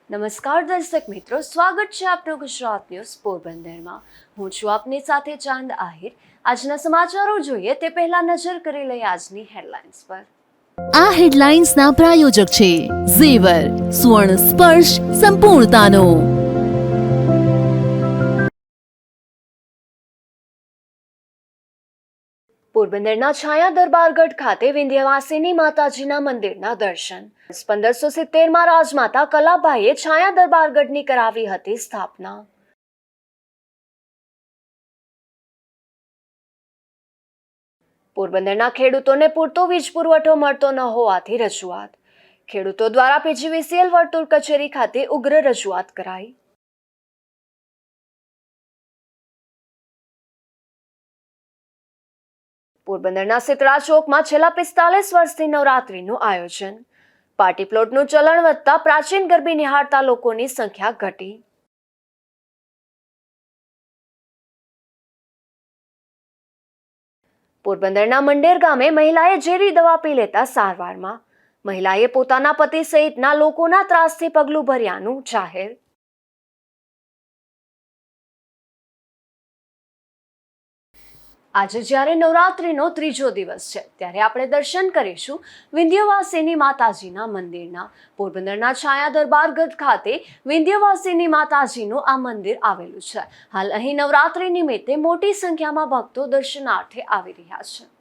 નમસ્કાર દર્શક મિત્રો, સ્વાગત છે આપનું ગુજરાત ન્યૂઝ પોરબંદરમાં। હું છું આપની સાથે ચાંદ આહિર। આજના સમાચારો જોઈએ તે પહેલા નજર કરી લઈએ આજની હેડલાઇન્સ પર। આ હેડલાઇન્સના પ્રાયોજક છે ઝેવર, સુવર્ણ સ્પર્શ સંપૂર્ણતાનો। પોરબંદરના છાયા દરબારગઢ ખાતે વિંધ્યવાસિની માતાજીના મંદિરના દર્શન। 1570માં રાજમાતા કલાબાઈએ છાયા દરબારગઢની કરાવી હતી સ્થાપના। પોરબંદરના ખેડૂતોને પૂરતો વીજ પુરવઠો મળતો ન હોવાથી રજૂઆત। ખેડૂતો દ્વારા પીજીવીસીએલ વર્તુળ કચેરી ખાતે ઉગ્ર રજૂઆત કરાઈ। પોરબંદરના સિતરા ચોકમાં છેલ્લા 45 વર્ષથી નવરાત્રીનું આયોજન। પાર્ટી પ્લોટનું ચલણ વધતા પ્રાચીન ગરબી નિહાળતા લોકોની સંખ્યા ઘટી। પોરબંદરના મંડેર ગામે મહિલાએ ઝેરી દવા પી લેતા સારવારમાં। મહિલાએ પોતાના પતિ સહિતના લોકોના ત્રાસથી પગલું ભર્યાનું જાહેર। આજે જ્યારે નવરાત્રીનો ત્રીજો દિવસ છે ત્યારે આપણે દર્શન કરીશું વિંધ્યવાસિની માતાજીના મંદિરના। પોરબંદરના છાયા દરબારગઢ ખાતે વિંધ્યવાસિની માતાજીનું આ મંદિર આવેલું છે। હાલ અહીં નવરાત્રી નિમિત્તે મોટી સંખ્યામાં ભક્તો દર્શનાર્થે આવી રહ્યા છે।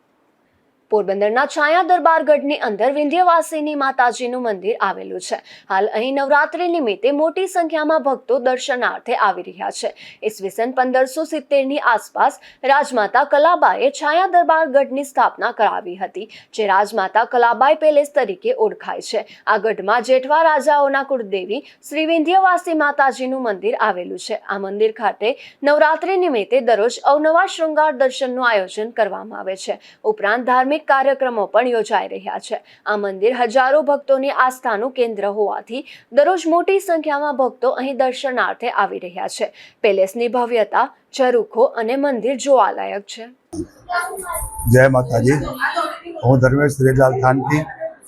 પોરબંદરના છાયા દરબારગઢની અંદર વિંધ્યવાસિની માતાજીનું મંદિર આવેલું છે। હાલ અહીં નવરાત્રી નિમિત્તે મોટી સંખ્યામાં ભક્તો દર્શનાર્થે આવી રહ્યા છે। ઈસવીસન 1570ની આસપાસ રાજમાતા કલાબાએ છાયા દરબારગઢની સ્થાપના કરાવી હતી, જે રાજમાતા કલાબાઈ પેલેસ તરીકે ઓળખાય છે। આ ગઢમાં જેઠવા રાજાઓના કુળદેવી શ્રી વિંધ્યવાસી માતાજીનું મંદિર આવેલું છે। આ મંદિર ખાતે નવરાત્રી નિમિત્તે દરરોજ અવનવા શૃંગાર દર્શનનું આયોજન કરવામાં આવે છે। ઉપરાંત ધાર્મિક કાર્યક્રમો પણ યોજાઈ રહ્યા છે। આ મંદિર હજારો ભક્તોની આસ્થાનું કેન્દ્ર હોવાથી દરરોજ મોટી સંખ્યામાં ભક્તો અહીં દર્શનાર્થે આવી રહ્યા છે। પેલેસની ભવ્યતા, ઝરૂખો અને મંદિર જોવાલાયક છે। જય માતાજી। હું ધર્મેશ રેલાલ થાનકી,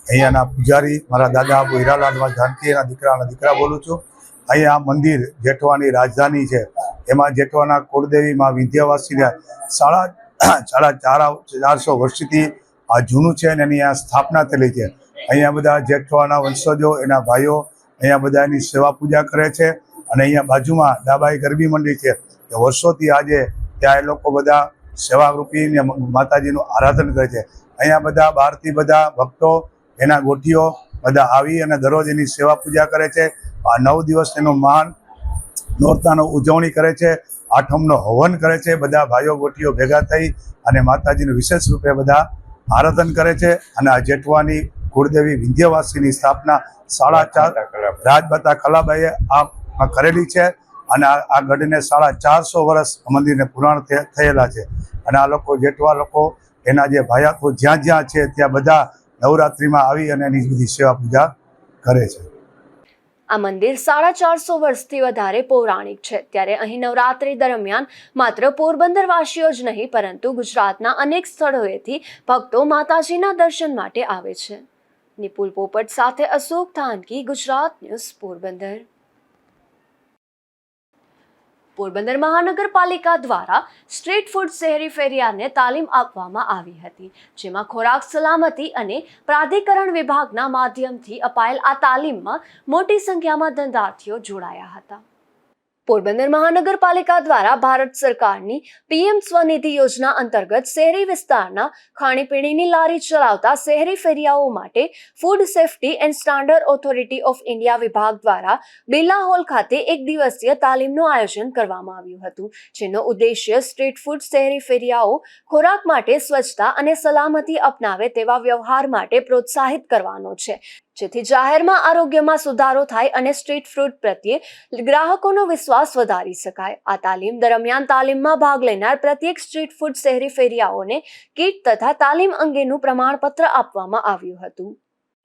અહીંયાના પૂજારી, મારા દાદા આબુ હીરાલાલ જાનકીના દીકરા બોલું છું। અહીંયા મંદિર જેઠવાની રાજધાની છે, એમાં જેઠવાના કુળદેવી માં વિંધ્યવાસીના સાડા 400 વર્ષથી આ જૂનું છે અને એની આ સ્થાપના થયેલી છે। અહીંયા બધા જેઠવાના વંશજો, એના ભાઈઓ અહીંયા બધા એની સેવા પૂજા કરે છે। અને અહીંયા બાજુમાં ડાબાઈ ગરબી મંડી છે, કે વર્ષોથી આજે ત્યાં એ લોકો બધા સેવારૂપી માતાજીનું આરાધન કરે છે। અહીંયા બધા બહારથી બધા ભક્તો, એના ગોઠીઓ બધા આવી અને દરરોજ એની સેવા પૂજા કરે છે। આ 9 દિવસ એનું માન નોરતાનો ઉજવણી કરે છે, આઠમનો હવન કરે છે। બધા ભાઈઓ ગોઠીઓ ભેગા થઈ અને માતાજીનું વિશેષ રૂપે બધા આરાધન કરે છે। અને આ જેઠવાની કુળદેવી વિંધ્યવાસીની સ્થાપના 4.5 રાજમાતા કલાબાઈએ આ કરેલી છે। અને આ ગઢને 450 વર્ષ મંદિરને પુરાણ થયેલા છે। અને આ લોકો જેઠવા લોકો, એના જે ભાયાતો જ્યાં જ્યાં છે ત્યાં બધા નવરાત્રિમાં આવી અને એની બધી સેવા પૂજા કરે છે। આ મંદિર 450 વર્ષથી વધારે પૌરાણિક છે। ત્યારે અહીં નવરાત્રી દરમિયાન માત્ર પોરબંદર વાસીઓ જ નહીં, પરંતુ ગુજરાતના અનેક સ્થળોએથી ભક્તો માતાજીના દર્શન માટે આવે છે। નિપુલ પોપટ સાથે અશોક થાનકી, ગુજરાત ન્યૂઝ, પોરબંદર। પોરબંદર મહાનગરપાલિકા દ્વારા સ્ટ્રીટ ફૂડ શહેરી ફેરિયાને તાલીમ આપવામાં આવી હતી, જેમાં ખોરાક સલામતી અને પ્રાધિકરણ વિભાગના માધ્યમથી અપાયેલ આ તાલીમમાં મોટી સંખ્યામાં ધંધાર્થીઓ જોડાયા હતા। પોરબંદર મહાનગરપાલિકા દ્વારા ભારત સરકારની PM સ્વનિધિ યોજના અંતર્ગત શહેરી વિસ્તારના ખાણીપીણીની લારી ચલાવતા શહેરી ફેરિયાઓ માટે food safety and standard authority of India વિભાગ દ્વારા બિરલા હોલ ખાતે 1 દિવસીય તાલીમનું આયોજન કરવામાં આવ્યું હતું, જેનો ઉદ્દેશ્ય સ્ટ્રીટ ફૂડ શહેરી ફેરિયાઓ ખોરાક માટે સ્વચ્છતા અને સલામતી અપનાવે તેવા વ્યવહાર માટે પ્રોત્સાહિત કરવાનો છે, જેથી જાહેરમાં આરોગ્યમાં સુધારો થાય અને સ્ટ્રીટ ફૂડ પ્રત્યે ગ્રાહકોનો વિશ્વાસ વધારી શકાય। આ તાલીમ દરમિયાન તાલીમમાં ભાગ લેનાર પ્રત્યેક સ્ટ્રીટ ફૂડ શહેરી ફેરિયાઓને કીટ તથા તાલીમ અંગેનું પ્રમાણપત્ર આપવામાં આવ્યું હતું।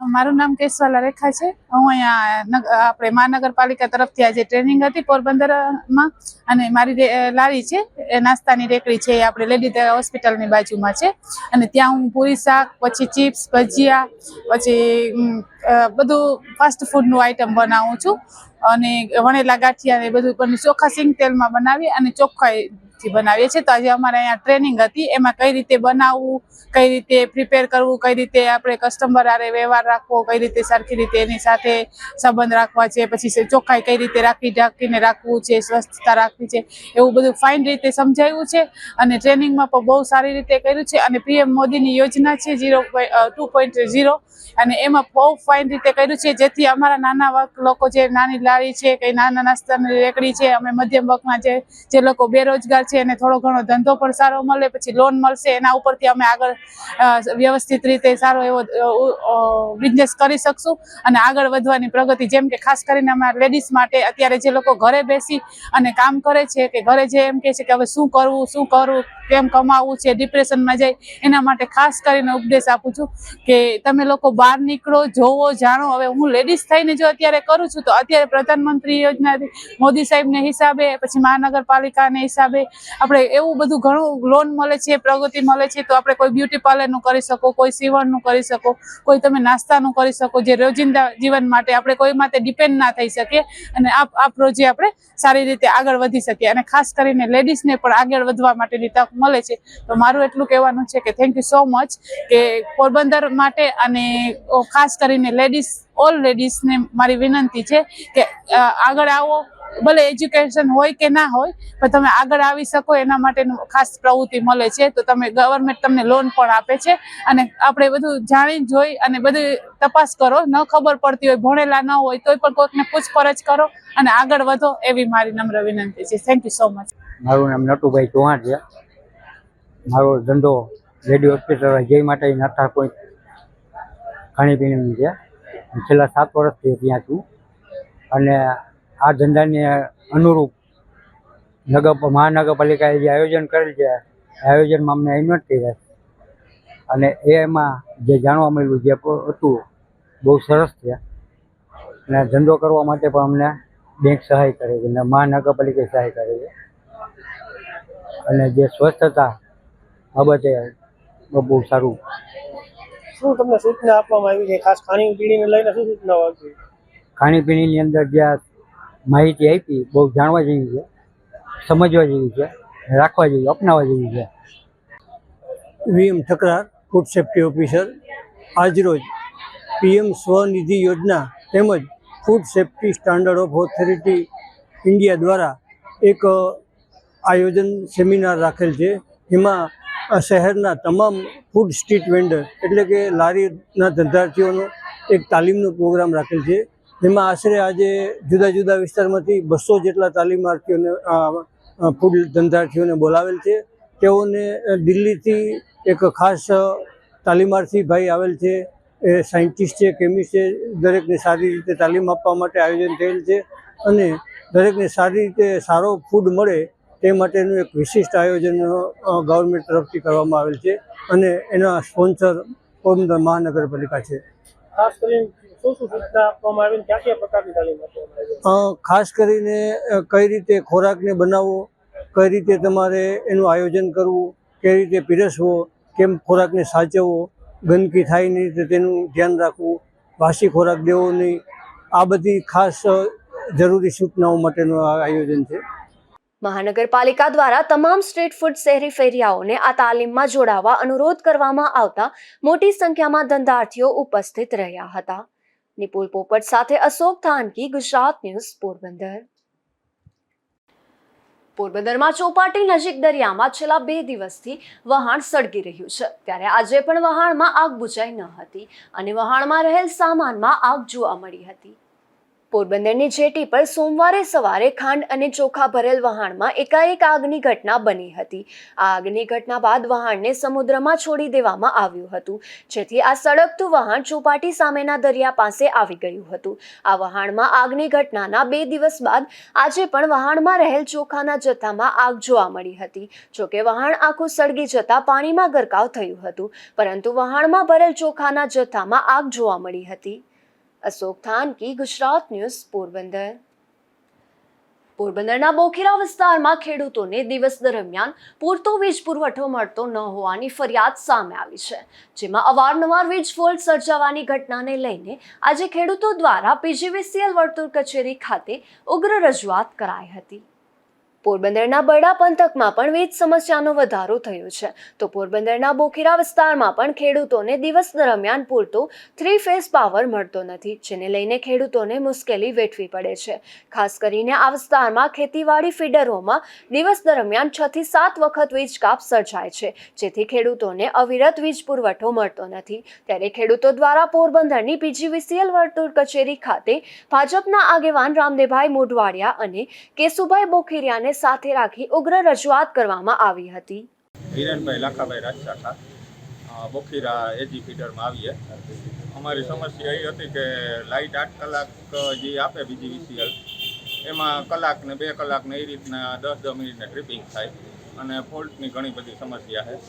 મારું નામ કેશવાલા રેખા છે। હું અહીંયા આપણે મહાનગરપાલિકા તરફથી આજે ટ્રેનિંગ હતી પોરબંદરમાં, અને મારી લારી છે એ નાસ્તાની રેકડી છે, એ આપણે લેડી હોસ્પિટલની બાજુમાં છે। અને ત્યાં હું પૂરી શાક, પછી ચિપ્સ, ભજીયા, પછી બધું ફાસ્ટ ફૂડનું આઈટમ બનાવું છું અને વણેલા ગાંઠિયા ને બધું પણ ચોખ્ખા સિંગ તેલમાં બનાવી અને ચોખ્ખાઈથી બનાવીએ છીએ. તો આજે અમારે અહીંયા ટ્રેનિંગ હતી, એમાં કઈ રીતે બનાવવું, કઈ રીતે પ્રિપેર કરવું, કઈ રીતે આપણે કસ્ટમર હારે વ્યવહાર રાખવો, કઈ રીતે સરખી રીતે એની સાથે સંબંધ રાખવા છે, પછી ચોખ્ખાઈ કઈ રીતે ઢાંકીને રાખવું છે, સ્વચ્છતા રાખવી છે, એવું બધું ફાઇન રીતે સમજાવ્યું છે. અને ટ્રેનિંગમાં પણ બહુ સારી રીતે કર્યું છે. અને પીએમ મોદીની યોજના છે 2.0 અને એમાં બહુ ફાઇન રીતે કર્યું છે, જેથી અમારા નાના લોકો જે નાની લારી છે, કઈ નાના નાસ્તાની રેકડી છે, અમે મધ્યમ વર્ગના જે લોકો બેરોજગાર છે એને થોડો ઘણો ધંધો પણ સારો મળે, પછી લોન મળશે, એના ઉપરથી અમે આગળ વ્યવસ્થિત રીતે સારો એવો બિઝનેસ કરી શકશું અને આગળ વધવાની પ્રગતિ. જેમ કે ખાસ કરીને અમારા લેડીઝ માટે અત્યારે જે લોકો ઘરે બેસી અને કામ કરે છે, કે ઘરે જે એમ કે છે કે હવે શું કરવું, કેમ કમાવું છે, ડિપ્રેશનમાં જાય, એના માટે ખાસ કરીને ઉપદેશ આપું છું કે તમે લોકો બહાર નીકળો, જોવો, જાણો. હવે હું લેડીઝ થઈને જો અત્યારે કરું છું તો અત્યારે પ્રધાનમંત્રી યોજનાથી મોદી સાહેબને હિસાબે, પછી મહાનગરપાલિકાને હિસાબે આપણે એવું બધું ઘણું લોન મળે છે, પ્રગતિ મળે છે. તો આપણે કોઈ બ્યુટી પાર્લરનું કરી શકો, કોઈ સીવણનું કરી શકો, કોઈ તમે નાસ્તાનું કરી શકો, જે રોજિંદા જીવન માટે આપણે કોઈ માટે ડિપેન્ડ ના થઈ શકીએ અને આ પ્રોજેક્ટ આપણે સારી રીતે આગળ વધી શકીએ. અને ખાસ કરીને લેડીઝને પણ આગળ વધવા માટેની તક મળે છે. તો મારું એટલું કહેવાનું છે કે થેન્ક યુ સો મચ કે પોરબંદર માટે, અને ખાસ કરીને ઓલ લેડીઝને મારી વિનંતી છે કે આગળ આવો, ભલે એજ્યુકેશન હોય કે ના હોય, પણ તમે આગળ આવી શકો એના માટેનું ખાસ પ્રવૃત્તિ મળે છે. તો તમે ગવર્મેન્ટ તમને લોન પણ આપે છે અને આપણે બધું જાણી જોઈ અને બધી તપાસ કરો. ન ખબર પડતી હોય, ભણેલા ન હોય, તોય પણ કોઈકને પૂછપરછ કરો અને આગળ વધો, એવી મારી નમ્ર વિનંતી છે. Thank you so much. મારું નામ નટુભાઈ ચૌહાણ છે. મારો ધંધો રેડિયો હોસ્પિટલ જય માતાજી નાથા પોઈન્ટ ખાણીપીણીની છે. છેલ્લા 7 વર્ષથી ત્યાં છું અને આ ધંધાને અનુરૂપ મહાનગરપાલિકાએ જે આયોજન કરેલ છે, આયોજનમાં અમને ઇન્વેસ્ટ કર્યા અને એમાં જે જાણવા મળ્યું, જે હતું બહુ સરસ છે. અને ધંધો કરવા માટે પણ અમને બેંક સહાય કરે છે અને મહાનગરપાલિકા સહાય કરે છે. અને જે સ્વચ્છતા બાબતે બહુ સારું. શું તમને સૂચના આપવામાં આવી છે, ખાસ ખાણીપીણીને લઈને શું સૂચનાઓ આપી? ખાણીપીણીની અંદર જે માહિતી આપી બહુ જાણવા જેવી છે, સમજવા જેવી છે, રાખવા જેવી, અપનાવવા જેવી છે. VM Thakrar, food safety officer. આજરોજ પીએમ સ્વનિધિ યોજના તેમજ food safety standard of authority India દ્વારા એક આયોજન સેમિનાર રાખેલ છે. એમાં શહેરના તમામ ફૂડ સ્ટ્રીટ વેન્ડર એટલે કે લારીના ધંધાર્થીઓનો એક તાલીમનો પ્રોગ્રામ રાખેલ છે. જેમાં આશરે આજે જુદા જુદા વિસ્તારમાંથી 200 જેટલા તાલીમાર્થીઓને ફૂડ ધંધાર્થીઓને બોલાવેલ છે. તેઓને દિલ્હીથી એક ખાસ તાલીમાર્થી ભાઈ આવેલ છે, એ સાયન્ટિસ્ટ છે, કેમિસ્ટ છે. દરેકને સારી રીતે તાલીમ આપવા માટે આયોજન થયેલ છે અને દરેકને સારી રીતે સારો ફૂડ મળે તે માટેનું એક વિશિષ્ટ આયોજન ગવર્મેન્ટ તરફથી કરવામાં આવેલ છે અને એના સ્પોન્સર પોરબંદર મહાનગરપાલિકા છે. ખાસ કરીને શું સૂચના આપવામાં આવી, કયા પ્રકારની તાલીમ આપવામાં આવી? ખાસ કરીને કઈ રીતે ખોરાકને બનાવવો, કઈ રીતે તમારે એનું આયોજન કરવું, કઈ રીતે પીરસવો, કેમ ખોરાકને સાચવવો, ગંદકી થાય નહીં તો તેનું ધ્યાન રાખવું, વાસી ખોરાક દેવો નહીં, આ બધી ખાસ જરૂરી સૂચનાઓ માટેનું આ આયોજન છે. મહાનગરપાલિકા દ્વારા તમામ સ્ટ્રીટ ફૂડ શહેરી ફેરિયાઓને આ તાલીમમાં જોડાવા અનુરોધ કરવામાં આવતા મોટી સંખ્યામાં ધંધાર્થીઓ ઉપસ્થિત રહ્યા હતા. નિપુલ પોપટ સાથે અશોક થાનકી, ગુજરાત ન્યૂઝ, પોરબંદર. પોરબંદરમાં ચોપાટી નજીક દરિયામાં છેલ્લા 2 દિવસથી વહાણ સળગી રહ્યું છે. ત્યારે આજે પણ વહાણમાં આગ બુઝાઈ ન હતી અને વહાણમાં રહેલ સામાનમાં આગ જોવા મળી હતી. પોરબંદરની જેટી પર સોમવારે સવારે ખાંડ અને ચોખા ભરેલ વહાણમાં એકાએક આગની ઘટના બની હતી. આ આગની ઘટના બાદ વહાણને સમુદ્રમાં છોડી દેવામાં આવ્યું હતું, જેથી આ સળગતું વહાણ ચોપાટી સામેના દરિયા પાસે આવી ગયું હતું. આ વહાણમાં આગની ઘટનાના 2 દિવસ બાદ આજે પણ વહાણમાં રહેલ ચોખાના જથ્થામાં આગ જોવા મળી હતી. જોકે વહાણ આખું સળગી જતા પાણીમાં ગરકાવ થયું હતું, પરંતુ વહાણમાં ભરેલ ચોખાના જથ્થામાં આગ જોવા મળી હતી. અશોક થાનકી, ગુજરાત ન્યૂઝ, પોરબંદર. પોરબંદરના બોખીરા વિસ્તારમાં ખેડૂતોને દિવસ દરમિયાન પૂરતો વીજ પુરવઠો મળતો ન હોવાની ફરિયાદ સામે આવી છે, જેમાં અવારનવાર વીજ ફોલ્ટ સર્જાવાની ઘટનાને લઈને આજે ખેડૂતો દ્વારા પીજીવીસીએલ વર્તુળ કચેરી ખાતે ઉગ્ર રજૂઆત કરાઈ હતી. પોરબંદરના બરડા પંથકમાં પણ વીજ સમસ્યાનો વધારો થયો છે, તો પોરબંદરના બોખીરા વિસ્તારમાં પણ ખેડૂતોને દિવસ દરમિયાન પૂરતો 3 ફેઝ પાવર મળતો નથી, જેને લઈને ખેડૂતોને મુશ્કેલી વેઠવી પડે છે. ખાસ કરીને આ વિસ્તારમાં ખેતીવાડી ફીડરોમાં દિવસ દરમિયાન 6 થી 7 વખત વીજ કાપ સર્જાય છે, જેથી ખેડૂતોને અવિરત વીજ પુરવઠો મળતો નથી. ત્યારે ખેડૂતો દ્વારા પોરબંદરની પીજીવીસીએલ વર્તુળ કચેરી ખાતે ભાજપના આગેવાન રામદેવભાઈ મોઢવાડિયા અને કેશુભાઈ બોખીરિયાને સાથે રાખી ઉગ્ર રજૂઆત કરવામાં આવી હતી. હિરેનભાઈ લાખાભાઈ રાજશાખા બોખીરા એજી ફીડરમાં આવીએ. અમારી સમસ્યા એ હતી કે લાઇટ 8 કલાક જે આપે પીજીવીસીએલ એમાં કલાક ને 2 કલાક ને એ રીતના 10-10 મિનિટને ટ્રિપિંગ થાય અને ફોલ્ટની ઘણી બધી સમસ્યા છે.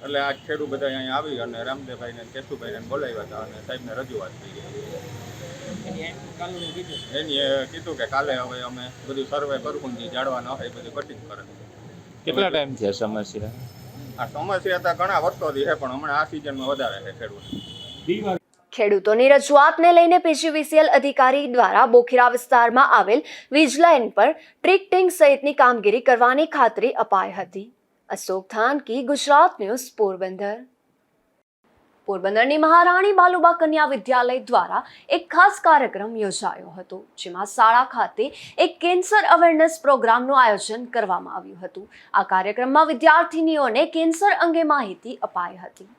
એટલે આ ખેડૂત બધા અહીંયા આવી અને રામદેવભાઈને કેશુભાઈને બોલાવ્યા હતા અને સાહેબને રજૂઆત કરી. એની કીધું કે કાલે હવે અમે બધું સર્વે કરવું જે જાળવા ન હોય એ બધું કટિંગ કરે. કેટલા ટાઈમ છે સમસ્યા? આ સમસ્યા તો ઘણા વર્ષોથી છે, પણ હમણાં આ સિઝનમાં વધારે છે ખેડૂત. ખેડૂતોની રજૂઆતને લઈને પીજીવીસીએલ અધિકારી દ્વારા બોખીરા વિસ્તારમાં આવેલ વીજ લાઇન પર ટ્રીકટિંગ સહિતની કામગીરી કરવાની ખાતરી અપાઈ હતી. અશોક થાનકી, ગુજરાત ન્યૂઝ, પોરબંદર. પોરબંદરની મહારાણી બાલુબા કન્યા વિદ્યાલય દ્વારા એક ખાસ કાર્યક્રમ યોજાયો હતો, જેમાં શાળા ખાતે એક કેન્સર અવેરનેસ પ્રોગ્રામનું આયોજન કરવામાં આવ્યું હતું. આ કાર્યક્રમમાં વિદ્યાર્થીનીઓને કેન્સર અંગે માહિતી અપાઈ હતી.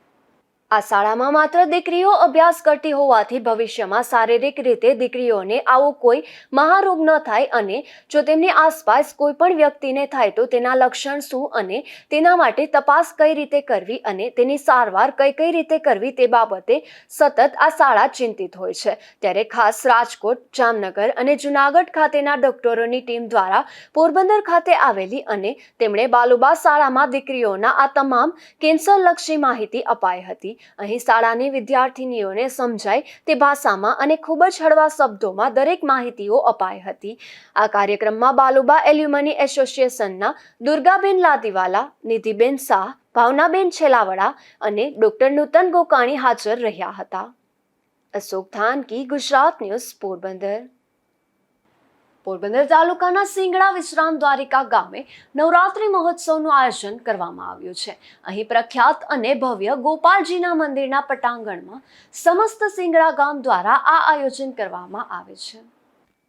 આ શાળામાં માત્ર દીકરીઓ અભ્યાસ કરતી હોવાથી ભવિષ્યમાં શારીરિક રીતે દીકરીઓને આવો કોઈ મહારોગ ન થાય અને જો તેમની આસપાસ કોઈ પણ વ્યક્તિને થાય તો તેના લક્ષણ શું અને તેના માટે તપાસ કઈ રીતે કરવી અને તેની સારવાર કઈ રીતે કરવી તે બાબતે સતત આ શાળા ચિંતિત હોય છે. ત્યારે ખાસ રાજકોટ, જામનગર અને જૂનાગઢ ખાતેના ડોક્ટરોની ટીમ દ્વારા પોરબંદર ખાતે આવેલી અને તેમણે બાલુબા શાળામાં દીકરીઓના આ તમામ કેન્સરલક્ષી માહિતી અપાઈ હતી. અહીં શાળાની વિદ્યાર્થીનીઓને સમજાય તે ભાષામાં અને ખૂબ જ હળવા શબ્દોમાં દરેક માહિતીઓ અપાઈ હતી. આ કાર્યક્રમમાં બાલુબા એલ્યુમની એસોસિએશનના દુર્ગાબેન લાદીવાલા, નિધિબેન શાહ, ભાવનાબેન છેલાવડા અને ડોક્ટર નૂતન ગોકાણી હાજર રહ્યા હતા. અશોક થાનકી, ગુજરાત ન્યૂઝ, પોરબંદર. પોરબંદર તાલુકાના સિંગડા વિશ્રામ દ્વારિકા ગામે નવરાત્રિ મહોત્સવનું આયોજન કરવામાં આવ્યું છે. અહીં પ્રખ્યાત અને ભવ્ય ગોપાલજીના મંદિરના પટાંગણમાં સમસ્ત સિંગડા ગામ દ્વારા આ આયોજન કરવામાં આવે છે.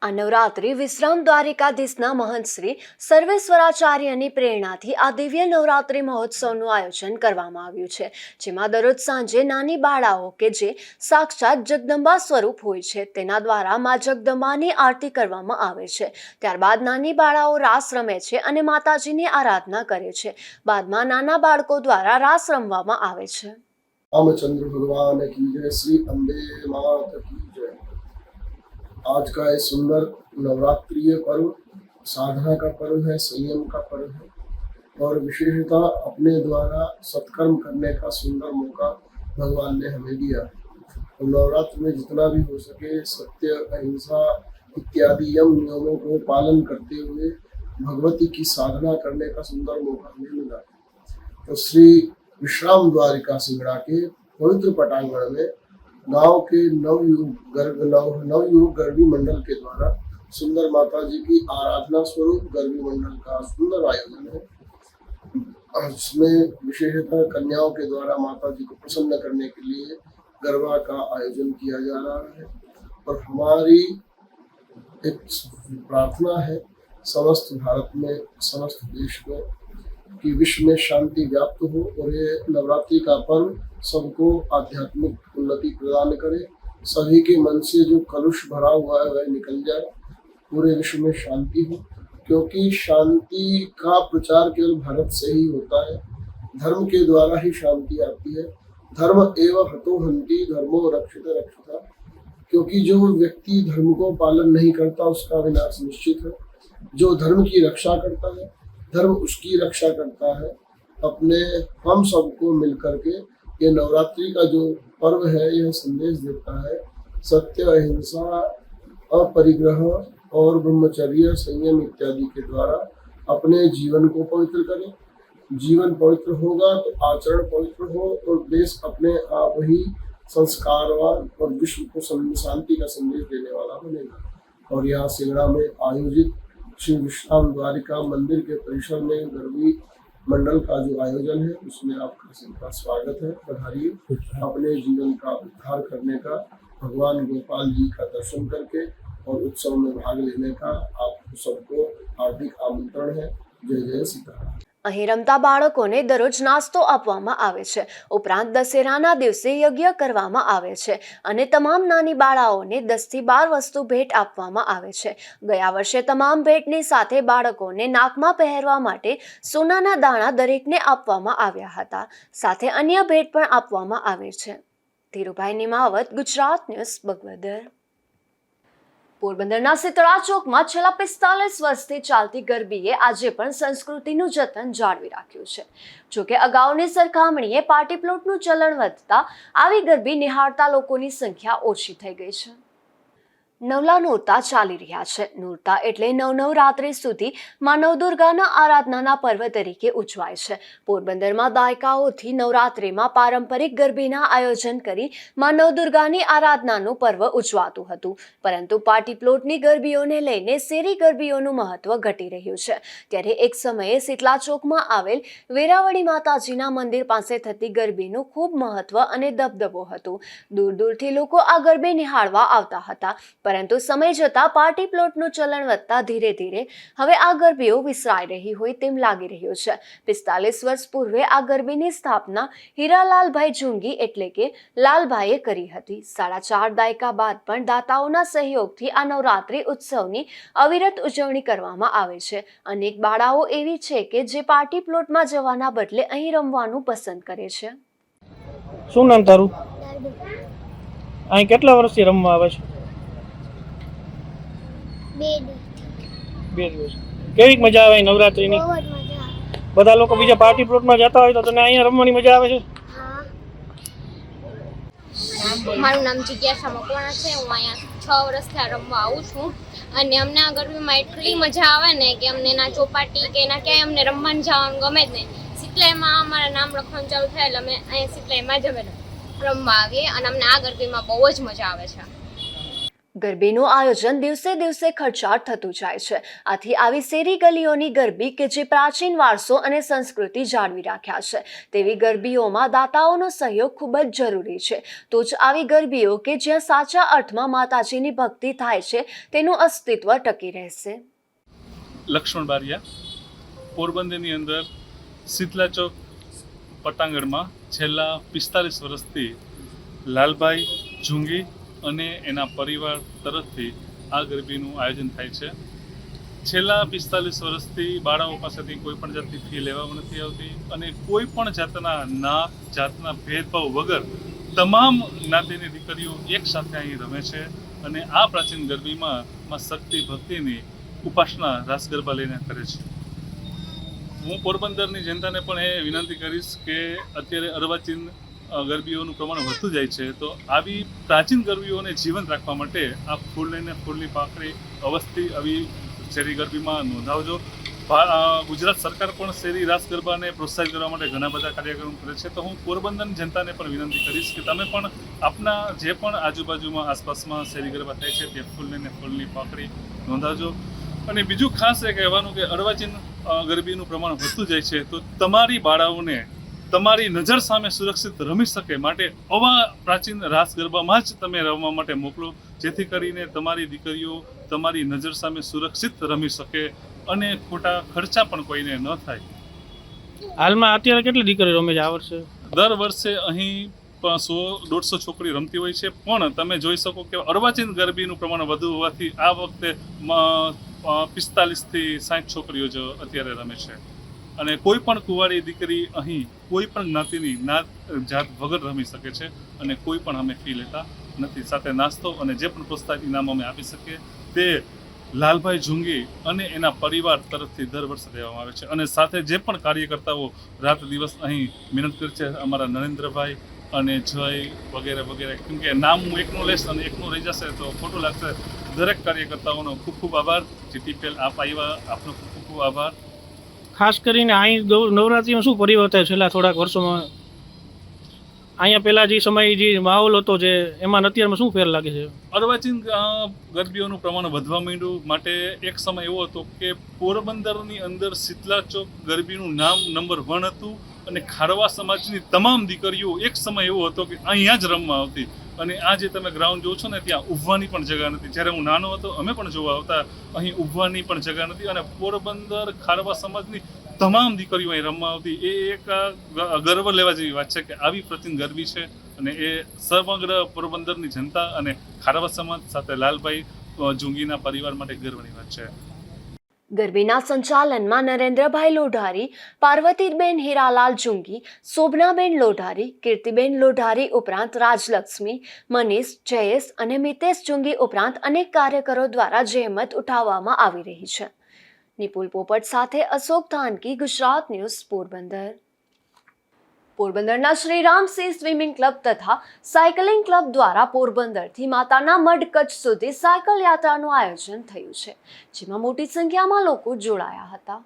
આ નવરાત્રિ વિશ્રામ દ્વારિકાધીશના મહંત શ્રી સર્વેશ્વરાચાર્યની પ્રેરણાથી આ દિવ્ય નવરાત્રિ મહોત્સવનું આયોજન કરવામાં આવ્યું છે, જેમાં દરરોજ સાંજે નાની બાળાઓ કે જે સાક્ષાત જગદંબા સ્વરૂપ હોય છે તેના દ્વારા મા જગદંબાની આરતી કરવામાં આવે છે. ત્યારબાદ નાની બાળાઓ રાસ રમે છે અને માતાજીની આરાધના કરે છે. બાદમાં નાના બાળકો દ્વારા રાસ રમવામાં આવે છે. रामचंद्र भगवान की जय, श्री अम्बे माता की जय। आज का ये सुंदर नवरात्रि पर्व साधना का पर्व है, संयम का पर्व है और विशेषतः अपने द्वारा सत्कर्म करने का सुंदर मौका भगवान ने हमें दिया। तो नवरात्र में जितना भी हो सके सत्य, अहिंसा इत्यादि यम नियमों को पालन करते हुए भगवती की साधना करने का सुंदर मौका हमें मिला। तो श्री विश्राम द्वारिका सिंगड़ा के पवित्र पटांगण में गांव के नवयुवक गर्भी मंडल के द्वारा सुंदर माता जी की आराधना स्वरूप गर्भी मंडल का सुंदर आयोजन है। इसमें विशेषतः कन्याओं के द्वारा माता जी को प्रसन्न करने के लिए गरबा का आयोजन किया जा रहा है और हमारी एक प्रार्थना है समस्त भारत में, समस्त देश में कि विश्व में शांति व्याप्त हो और ये नवरात्रि का पर्व सबको आध्यात्मिक उन्नति प्रदान करे। सभी के मन से जो कलुष भरा हुआ है वह निकल जाए, पूरे विश्व में शांति हो, क्योंकि शांति का प्रचार केवल भारत से ही होता है। धर्म के द्वारा ही शांति आती है। धर्म एवं हतो हंति धर्मो रक्षित रक्षिता, क्योंकि जो व्यक्ति धर्म को पालन नहीं करता उसका विनाश निश्चित है। जो धर्म की रक्षा करता है धर्म उसकी रक्षा करता है। अपने हम सबको मिलकर के ये नवरात्रि का जो पर्व है यह संदेश देता है सत्य, अहिंसा अपरिग्रह और ब्रह्मचर्य, संयम इत्यादि के द्वारा अपने जीवन को पवित्र करें। जीवन पवित्र होगा तो आचरण पवित्र हो तो देश अपने आप ही संस्कारवान और विश्व को शांति का संदेश देने वाला बनेगा। और यहाँ सिंगड़ा में आयोजित श्री विश्राम द्वारिका मंदिर के परिसर में गर्वी मंडल का जो आयोजन है उसमें आपका सबका स्वागत है। पधारिए, अपने जीवन का उद्धार करने का, भगवान गोपाल जी का दर्शन करके और उत्सव में भाग लेने का आप सबको हार्दिक आमंत्रण है। जय जय सीताराम। અહીં રમતા બાળકોને દરરોજ નાસ્તો આપવામાં આવે છે, ઉપરાંત દશેરાના દિવસે યજ્ઞ કરવામાં આવે છે અને તમામ નાની બાળાઓને 10 થી 12 વસ્તુ ભેટ આપવામાં આવે છે। ગયા વર્ષે તમામ ભેટની સાથે બાળકોને નાકમાં પહેરવા માટે સોનાના દાણા દરેકને આપવામાં આવ્યા હતા, સાથે અન્ય ભેટ પણ આપવામાં આવે છે। ધીરુભાઈ નિમાવત, ગુજરાત ન્યૂઝ, બગવદર। પોરબંદરના શીતળા ચોકમાં છેલ્લા 45 વર્ષથી ચાલતી ગરબીએ આજે પણ સંસ્કૃતિનું જતન જાળવી રાખ્યું છે। જોકે અગાઉની સરખામણીએ પાર્ટી પ્લોટનું ચલણ વધતા આવી ગરબી નિહાળતા લોકોની સંખ્યા ઓછી થઈ ગઈ છે। નવલા નોરતા ચાલી રહ્યા છે। નોરતા એટલે નવરાત્રિ સુધી માં નવદુર્ગાના આરાધનાના પર્વ તરીકે ઉજવાય છે। પોરબંદરમાં દાયકાઓથી નવરાત્રિમાં પારંપરિક ગરબીના આયોજન કરી માં નવદુર્ગાની આરાધનાનું પર્વ ઉજવાતું હતું, પરંતુ પાર્ટી પ્લોટની ગરબીઓને લઈને શેરી ગરબીઓનું મહત્વ ઘટી રહ્યું છે। ત્યારે એક સમયે શીતલા ચોકમાં આવેલ વેરાવળી માતાજીના મંદિર પાસે થતી ગરબીનું ખૂબ મહત્વ અને દબદબો હતો। દૂર દૂરથી લોકો આ ગરબી નિહાળવા આવતા હતા, પરંતુ સમય જતાં પાર્ટી પ્લોટનું ચલણ વધતા ધીરે ધીરે હવે આ ગરબીઓ વિસરાઈ રહી હોય તેમ લાગી રહ્યું છે। 45 વર્ષ પૂર્વે આ ગરબીની સ્થાપના હીરાલાલભાઈ જુંગી એટલે કે લાલભાઈએ કરી હતી। 4.5 દાયકા બાદ પણ દાતાઓના સહયોગથી આ નવરાત્રિ ઉત્સવની અવિરત ઉજવણી કરવામાં આવે છે। અનેક બાળાઓ એવી છે કે જે પાર્ટી પ્લોટમાં જવાના બદલે અહીં રમવાનું પસંદ કરે છે। શું નામ તારું? અહીં કેટલા વર્ષથી રમવા આવે છે? 2 દિવસ। કેવી મજા આવે નવરાત્રીની? બધા લોકો બીજા પાર્ટી પ્લોટમાં જતા હોય તો તને અહીંયા રમવાની મજા આવે છે? મારું નામ જિજ્ઞાસા મકવાણા છે। હું અહીંયા 6 વર્ષથી રમવા આવું છું અને અમને આ ગરબીમાં એટલી મજા આવે ને કે અમને ના ચોપાટી કે ના ક્યાંય અમને રમવાનું જવાનું ગમે જ નહીં। સિતલાઈમાં અમારા નામ લખવાનું ચાલુ થાય એટલે અમે અહીંયા સિતલાઈમાં જ અમે રમવા આવીએ અને અમને આ ગરબીમાં બહુ જ મજા આવે છે। ગરબીનું આયોજન દિવસે દિવસે ખર્ચાળ થતું જાય છે। આથી આવી શેરી ગલીઓની ગરબી કે જે પ્રાચીન વારસો અને સંસ્કૃતિ જાળવી રાખ્યા છે તેવી ગરબીઓમાં દાતાઓનો સહયોગ ખૂબ જ જરૂરી છે, તો જ આવી ગરબીઓ કે જ્યાં સાચા અર્થમાં માતાજીની ભક્તિ થાય છે તેનું અસ્તિત્વ ટકી રહેશે। લક્ષ્મણ બારિયા, પોરબંદરની અંદર શીતલા ચોક પટાંગણમાં છેલ્લા 45 વર્ષથી લાલભાઈ જુંગી અને એના પરિવાર તરફથી આ ગરબીનું આયોજન થાય છે। છેલ્લા 45 વર્ષથી બાળાઓ પાસેથી કોઈ પણ જાતની ફી લેવામાં નથી આવતી અને કોઈ પણ જાતના ભેદભાવ વગર તમામ જ્ઞાતિની દીકરીઓ એક સાથે અહીં રમે છે અને આ પ્રાચીન ગરબીમાં શક્તિ ભક્તિની ઉપાસના રાસ ગરબા લઈને કરે છે। હું પોરબંદરની જનતાને પણ એ વિનંતી કરીશ કે અત્યારે અર્વાચીન ગરબીઓનું પ્રમાણ વધતું જાય છે, તો આવી પ્રાચીન ગરબીઓને જીવંત રાખવા માટે આ ફૂલની પાકડી અવશ્ય આવી શેરી ગરબીમાં નોંધાવજો। ગુજરાત સરકાર પણ શેરી રાસ ગરબાને પ્રોત્સાહિત કરવા માટે ઘણા બધા કાર્યક્રમો કરે છે, તો હું પોરબંદરની જનતાને પણ વિનંતી કરીશ કે તમે પણ આપના જે પણ આજુબાજુમાં આસપાસમાં શેરી ગરબા થાય છે તે ફૂલની પાકડી નોંધાવજો। અને બીજું ખાસ એ કહેવાનું કે અર્વાચીન ગરબીનું પ્રમાણ વધતું જાય છે, તો તમારી બાળાઓને તમારી નજર સામે સુરક્ષિત રમી શકે માટે આવા પ્રાચીન રાસ ગરબામાં જ તમે રમવા માટે મોકલો, જેથી કરીને તમારી દીકરીઓ તમારી નજર સામે સુરક્ષિત રમી શકે અને ખોટા ખર્ચા પણ કોઈને ન થાય। હાલમાં અત્યારે કેટલી દીકરીઓ રમે છે આ વર્ષે? દર વર્ષે અહીં 100-150 છોકરી રમતી હોય છે, પણ તમે જોઈ શકો કે અર્વાચીન ગરબીનું પ્રમાણ વધુ હોવાથી આ વખતે 45 થી 60 છોકરીઓ જ અત્યારે રમે છે અને કોઈ પણ કુંવારી દીકરી અહીં કોઈ પણ જ્ઞાતિની જાત વગર રમી શકે છે અને કોઈ પણ અમે ફી લેતા નથી। સાથે નાસ્તો અને જે પણ પ્રોત્સાહન ઇનામ અમે આપી શકીએ તે લાલભાઈ જુંગી અને એના પરિવાર તરફથી દર વર્ષે દેવામાં આવે છે અને સાથે જે પણ કાર્યકર્તાઓ રાત દિવસ અહીં મહેનત કરે છે, અમારા નરેન્દ્રભાઈ અને જય વગેરે વગેરે, કેમકે નામ હું એકનું લઈશ અને એકનું રહી જશે તો ખોટું લાગશે, દરેક કાર્યકર્તાઓનો ખૂબ ખૂબ આભાર. જીટીપીએલ આપ આવ્યા, આપનો ખૂબ ખૂબ આભાર. ખાસ કરીને અહીં નવરાત્રિમાં શું પરિવર્તન છેલ્લા થોડાક વર્ષોમાં? અહીંયા પહેલાં જે સમય જે માહોલ હતો જે એમાં અત્યારમાં શું ફેર લાગે છે? અર્વાચીન ગરબીઓનું પ્રમાણ વધવા માંડ્યું. માટે એક સમય એવો હતો કે પોરબંદરની અંદર શીતલા ચોક ગરબીનું નામ નંબર 1 હતું અને ખારવા સમાજની તમામ દીકરીઓ એક સમય એવો હતો કે અહીંયા જ રમવા આવતી. અને આ જે તમે ગ્રાઉન્ડ જોવો છો ને, ત્યાં ઊભવાની પણ જગ્યા નથી. જ્યારે હું નાનો હતો અમે પણ જોવા આવતા, અહીં ઊભવાની પણ જગ્યા નથી. અને પોરબંદર ખારવા સમાજની તમામ દીકરીઓ અહીં રમવા આવતી. એ એક ગર્વ લેવા જેવી વાત છે કે આવી પ્રાચીન ગરબી છે. અને એ સમગ્ર પોરબંદરની જનતા અને ખારવા સમાજ સાથે લાલભાઈ જુંગીના પરિવાર માટે ગર્વની વાત છે. ગરબીના સંચાલનમાં નરેન્દ્રભાઈ લોઢારી, પાર્વતીબેન હીરાલાલ જુંગી, શોભનાબેન લોઢારી, કીર્તિબેન લોઢારી ઉપરાંત રાજલક્ષ્મી, મનીષ, જયેશ અને મિતેશ જુંગી ઉપરાંત અનેક કાર્યકરો દ્વારા જહેમત ઉઠાવવામાં આવી રહી છે. નિપુલ પોપટ સાથે અશોક ધાનકી, ગુજરાત ન્યૂઝ, પોરબંદર. પોરબંદરના શ્રીરામસિંહ સ્વિમિંગ ક્લબ તથા સાયકલિંગ ક્લબ દ્વારા પોરબંદરથી માતાના મઢ કચ્છ સુધી સાયકલ યાત્રાનું આયોજન થયું છે, જેમાં મોટી સંખ્યામાં લોકો જોડાયા હતા.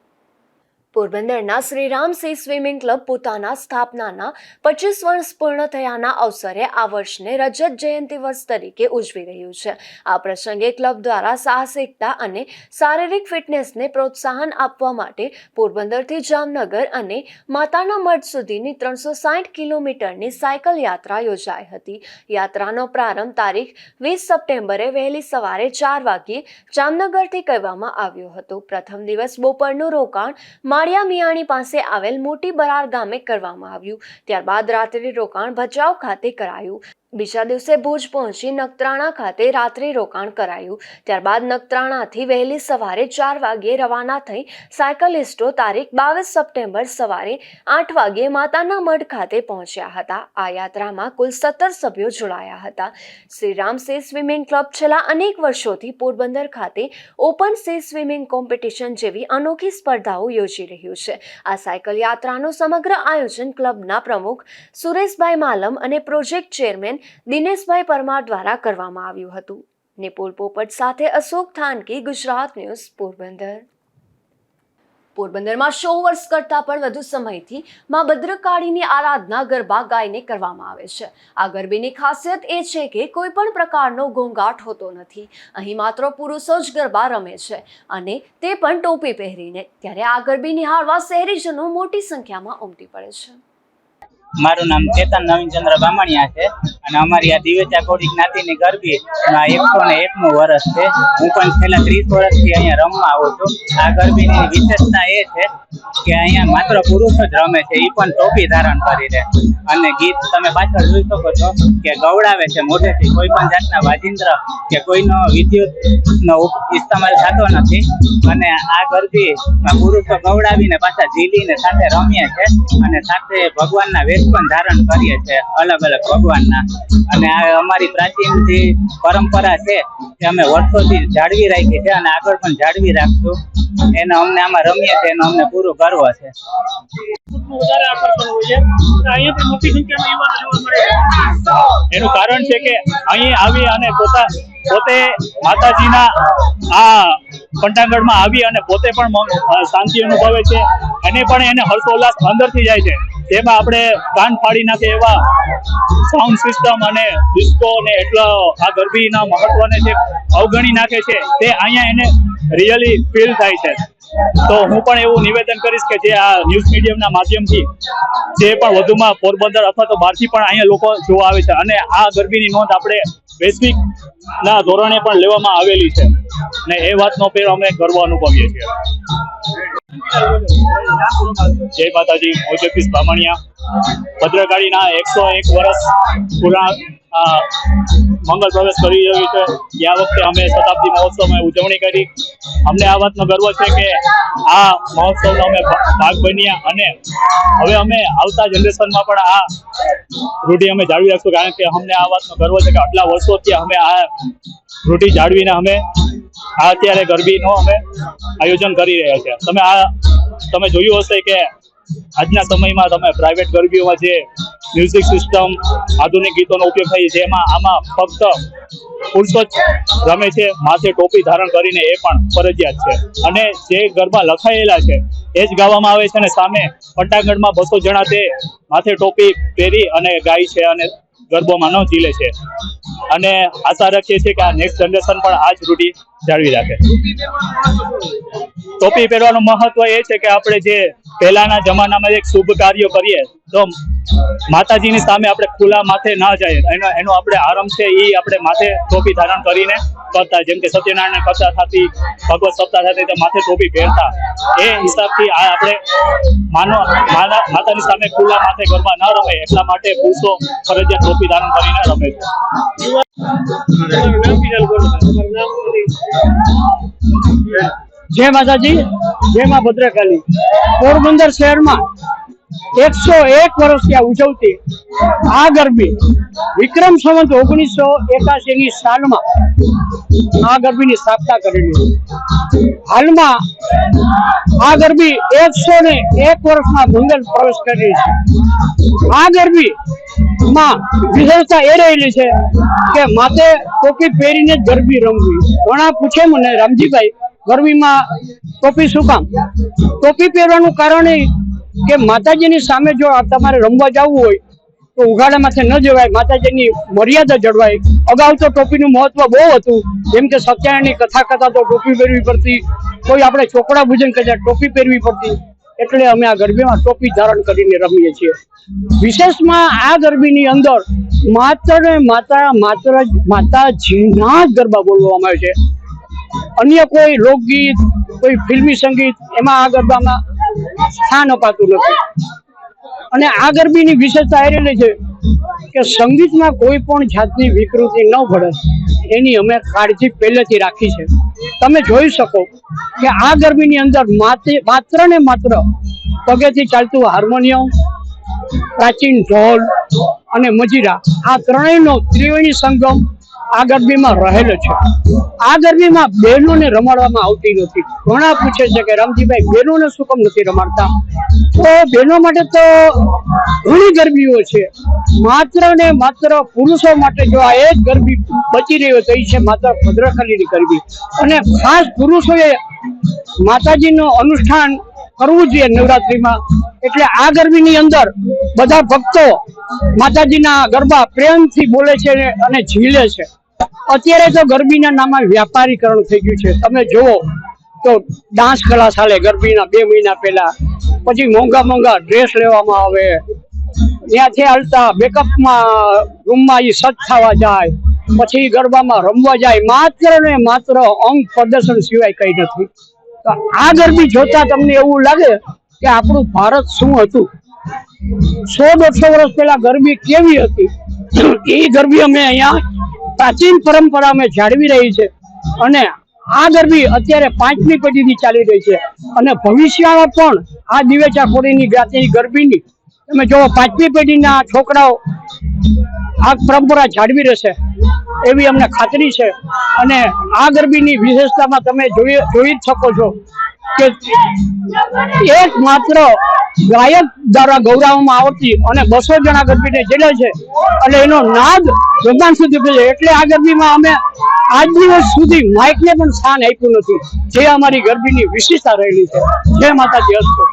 પોરબંદરના શ્રીરામસિંહ સ્વિમિંગ ક્લબ પોતાના સ્થાપનાના 25 વર્ષ પૂર્ણ થયાના અવસરે આ વર્ષને રજત જયંતિ વર્ષ તરીકે ઉજવી રહ્યું છે. આ પ્રસંગે ક્લબ દ્વારા સાહસિકતા અને શારીરિક ફિટનેસને પ્રોત્સાહન આપવા માટે પોરબંદરથી જામનગર અને માતાના મઢ સુધીની 360 કિલોમીટરની સાયકલ યાત્રા યોજાઈ હતી. યાત્રાનો પ્રારંભ તારીખ 20 સપ્ટેમ્બરે વહેલી સવારે 4 વાગ્યે જામનગરથી કરવામાં આવ્યો હતો. પ્રથમ દિવસ બપોરનું રોકાણ માળિયા મિયાણી પાસે આવેલ મોટી બરાર ગામે કરવામાં આવ્યું. ત્યારબાદ રાત્રિ રોકાણ ભચાઉ ખાતે કરાયું. બીજા દિવસે ભુજ પહોંચી નખત્રાણા ખાતે રાત્રિ રોકાણ કરાયું. ત્યારબાદ નખત્રાણાથી વહેલી સવારે 4 વાગ્યે રવાના થઈ સાયકલિસ્ટો તારીખ 22 સપ્ટેમ્બર સવારે 8 વાગ્યે માતાના મઢ ખાતે પહોંચ્યા હતા. આ યાત્રામાં કુલ 17 સભ્યો જોડાયા હતા. શ્રીરામસિંહ સ્વિમિંગ ક્લબ છેલ્લા અનેક વર્ષોથી પોરબંદર ખાતે ઓપન સી સ્વિમિંગ કોમ્પિટિશન જેવી અનોખી સ્પર્ધાઓ યોજી રહ્યું છે. આ સાયકલ યાત્રાનું સમગ્ર આયોજન ક્લબના પ્રમુખ સુરેશભાઈ માલમ અને પ્રોજેક્ટ ચેરમેન દિનેશભાઈ પરમાર દ્વારા કરવામાં આવ્યું હતું. નિપુલ પોપટ સાથે અશોક ધાનકી, ગુજરાત ન્યૂઝ, પોરબંદર. પોરબંદરમાં 100 વર્ષ કરતાં પણ વધુ સમયથી માં ભદ્રકાળીની આરાધના ગરબા ગાઈને કરવામાં આવે છે. આ ગરબીની ખાસિયત એ છે કે કોઈ પણ પ્રકારનો ઘોંઘાટ હોતો નથી. અહીં માત્ર પુરુષો જ ગરબા રમે છે અને તે પણ ટોપી પહેરીને. ત્યારે આ ગરબી નિહાળવા શહેરીજનો મોટી સંખ્યામાં ઉમટી પડે છે. મારું નામ ચેતન નવીનચંદ્ર બામણિયા છે અને અમારી આ દિવેચા કોળી જ્ઞાતિની ગરબી 101મું વર્ષ છે. હું પણ છેલ્લા 30 વર્ષથી અહીંયા રમવા આવું છું. આ ગરબીની વિશેષતા એ છે કે અહીંયા માત્ર પુરુષો જ રમે છે, એ પણ ટોપી ધારણ કરીને. અને ગીત તમે પાછળ જોઈ શકો છો કે ગવડાવે છે મોઢેથી. કોઈ પણ જાતના વાજિંત્ર કે કોઈનો વિદ્યુતનો ઇસ્તેમાલ થતો નથી. અને આ ગરબી પુરુષો ગવડાવીને પાછા ઝીલીને સાથે રમીએ છે અને સાથે ભગવાનના વેશ પણ ધારણ કરીએ છીએ, અલગ અલગ ભગવાનના. અને આ અમારી પ્રાચીન જે પરંપરા છે તે અમે વર્ષોથી જાળવી રાખી છે અને આગળ પણ જાળવી રાખશું. એનો અમને આમાં રમીએ છીએ એનો અમને પૂરો ગર્વ છે. એનું કારણ છે કે અહીં આવી અને પોતે માતાજીના આ પંટાંગણમાં આવી અને પોતે પણ શાંતિ અનુભવે છે અને પણ એને હર્ષોલ્લાસ અંદરથી જાય છે. જેમાં આપણે કાન ફાડી નાખે એવા સાઉન્ડ સિસ્ટમ અને ડિસ્કો ને એટલો આ ગરબીના મહત્વને જે અવગણી નાખે છે તે અહીંયા એને રિયલી ફીલ થાય છે. તો હું પણ એવું નિવેદન કરીશ કે જે આ ન્યૂઝ મીડિયમના માધ્યમથી જે પણ વધુમાં પોરબંદર અથવા તો બહારથી પણ અહીંયા લોકો જોવા આવે છે અને આ ગરબીની નોંધ આપણે વૈશ્વિકના ધોરણે પણ લેવામાં આવેલી છે ને એ વાતનો પણ અમે ગર્વ અનુભવીએ છીએ. જય માતાજી. હું જગદીશ બામણિયા. ભદ્રકાળીના 101 વર્ષ પૂરા મંગલ પ્રવેશ કરી રહ્યું છે. ગયા વખતે અમે શતાબ્દી મહોત્સવમાં ઉજવણી કરી. અમને આ વાતનો ગર્વ છે કે આ મહોત્સવનો અમે ભાગ બન્યા અને હવે અમે આવતા જનરેશનમાં પણ આ રૂઢિ અમે જાળવી રાખશું. કારણ કે અમને આ વાતનો ગર્વ છે કે આટલા વર્ષોથી અમે આ રૂઢિ જાળવીને અમે આ અત્યારે ગરબીનો અમે આયોજન કરી રહ્યા છીએ. તમે જોયું હશે કે આજના સમયમાં તમે પ્રાઇવેટ ગરબીઓમાં જે મ્યુઝિક સિસ્ટમ આધુનિક ગીતોનો ઉપયોગ થાય છે એમાં આમાં ફક્ત પુરુષો જ રમે છે, માથે ટોપી ધારણ કરીને, એ પણ ફરજિયાત છે. અને જે ગરબા લખાયેલા છે એ જ ગાવામાં આવે છે અને સામે પટાંગણમાં 200 જણા તે માથે ટોપી પહેરી અને ગાય છે અને ગરબામાં ન ઝીલે છે. અને આશા રાખીએ છીએ કે આ નેક્સ્ટ જનરેશન પણ આ જ રૂઢિ જાળવી રાખે. ટોપી પહેરવાનું મહત્વ એ છે કે આપણે જે પહેલાના જમાનામાં એક શુભ કાર્ય કરીએ તો માતાજીની સામે આપણે ખુલ્લા માથે ના જાય, એનો આપણે આરંભ છે એ આપણે માથે ટોપી ધારણ કરીને કરતા. જેમ કે સત્યનારાયણ કથા થતી, ભગવત સપ્તાહ થતી, તો માથે ટોપી પહેરતા. એ હિસાબથી આ આપણે માતાની સામે ખુલ્લા માથે ગરબા ન રમે એટલા માટે પુરુષો ફરજિયાત ટોપી ધારણ કરીને રમે છે. જય માતાજી, જય માં ભદ્રકાલી. પોરબંદર શહેરમાં 101 વર્ષથી આ ઉજવતી આ ગરબી વિક્રમ સંવત 1981ની સાલમાં આ ગરબીની સ્થાપના કરેલી. હાલમાં આ ગરબી 101 વર્ષમાં મંગલ પ્રવેશ કરી છે. આ ગરબી માં વિશેષતા એ રહેલી છે કે માથે ટોપી પહેરીને જ ગરબી રમવી. ઘણા પૂછે મને, રામજીભાઈ ગરબીમાં ટોપી શું કામ? ટોપી પહેરવાનું કારણ એ કે માતાજીની સામે જો તમારે રમવા જવું હોય તો ઉઘાડા માથે ન જવાય, માતાજીની મર્યાદા જળવાય. અગાઉ તો ટોપીનું મહત્વ બહુ હતું, જેમ કે સત્યનારાયણની કથા કરતા તો ટોપી પહેરવી પડતી, કોઈ આપણે ચોકડા ભોજન કરતા ટોપી પહેરવી પડતી. એટલે અમે આ ગરબીમાં ટોપી ધારણ કરીને રમીએ છીએ. વિશેષમાં આ ગરબીની અંદર માત્ર ને માતાજીના જ ગરબા બોલવામાં આવે છે. અન્ય કોઈ લોકગીત, કોઈ ફિલ્મી સંગીત એમાં આ ગરબામાં સ્થાન અપાતું નથી. અને આ ગરબીની વિશેષતા એ રહેલી છે કે સંગીતમાં કોઈ પણ જાતની વિકૃતિ ન પડે એની અમે કાળજી પહેલેથી રાખી છે. તમે જોઈ શકો કે આ ગરબીની અંદર માત્ર ને માત્ર પગેથી ચાલતું હાર્મોનિયમ, પ્રાચીન ઢોલ અને મજીરા, આ ત્રણેયનો ત્રિવેણી સંગમ આ ગરબીમાં રહેલો છે. આ ગરબીમાં બહેનોને રમાડવામાં આવતી નથી. ઘણા પૂછે છે કે રામજીભાઈ બહેનોને શું કામ નથી રમાડતા? તો બહેનો માટે તો ઘણી ગરબીઓ છે. માત્ર ને માત્ર પુરુષો માટે જો આ એક ગરબી બચી રહ્યો તો એ છે માત્ર ભદ્રકાલીની ગરબી. અને ખાસ પુરુષોએ માતાજીનું અનુષ્ઠાન કરવું જોઈએ નવરાત્રીમાં. એટલે આ ગરબીની અંદર બધા ભક્તો માતાજીના ગરબા પ્રેમથી બોલે છે અને ઝીલે છે. અત્યારે તો ગરબીના નામે વ્યાપારીકરણ થઈ ગયું છે. તમે જુઓ તો ડાન્સ ક્લાસ ચાલે ગરબીના 2 મહિના પહેલા, પછી મોંઘા ડ્રેસ લેવામાં આવે, ત્યાંથી હાલતા બેકઅપમાં રૂમમાં એ સજ્જ થવા જાય, પછી ગરબામાં રમવા જાય. માત્ર ને માત્ર અંગ પ્રદર્શન સિવાય કઈ નથી. તો આ ગરબી જોતા તમને એવું લાગે કે આપણું ભારત શું હતું, 100-150 વર્ષ પહેલા ગરબી કેવી હતી. એ ગરબી અમે અહીંયા પ્રાચીન પરંપરા અમે જાળવી રહી છે. અને આ ગરબી અત્યારે 5મી પેઢીથી ચાલી રહી છે અને ભવિષ્યમાં પણ આ દિવેચા કોળીની જ્ઞાતિની ગરબીની તમે જો 5મી પેઢીના છોકરાઓ આ પરંપરા જાળવી રહેશે એવી અમને ખાતરી છે. અને આ ગરબીની વિશેષતામાં તમે જોઈ જ શકો છો કે એક માત્ર ગાયક દ્વારા ગૌરવવામાં આવતી અને 200 જણા ગરબીને જેલે છે અને એનો નાદ ભગવાન સુધી પહોંચે. એટલે આ ગરબીમાં અમે આજ દિવસ સુધી માઇકને પણ સ્થાન આપ્યું નથી, જે અમારી ગરબીની વિશેષતા રહેલી છે. જય માતાજી. અસ્તુ.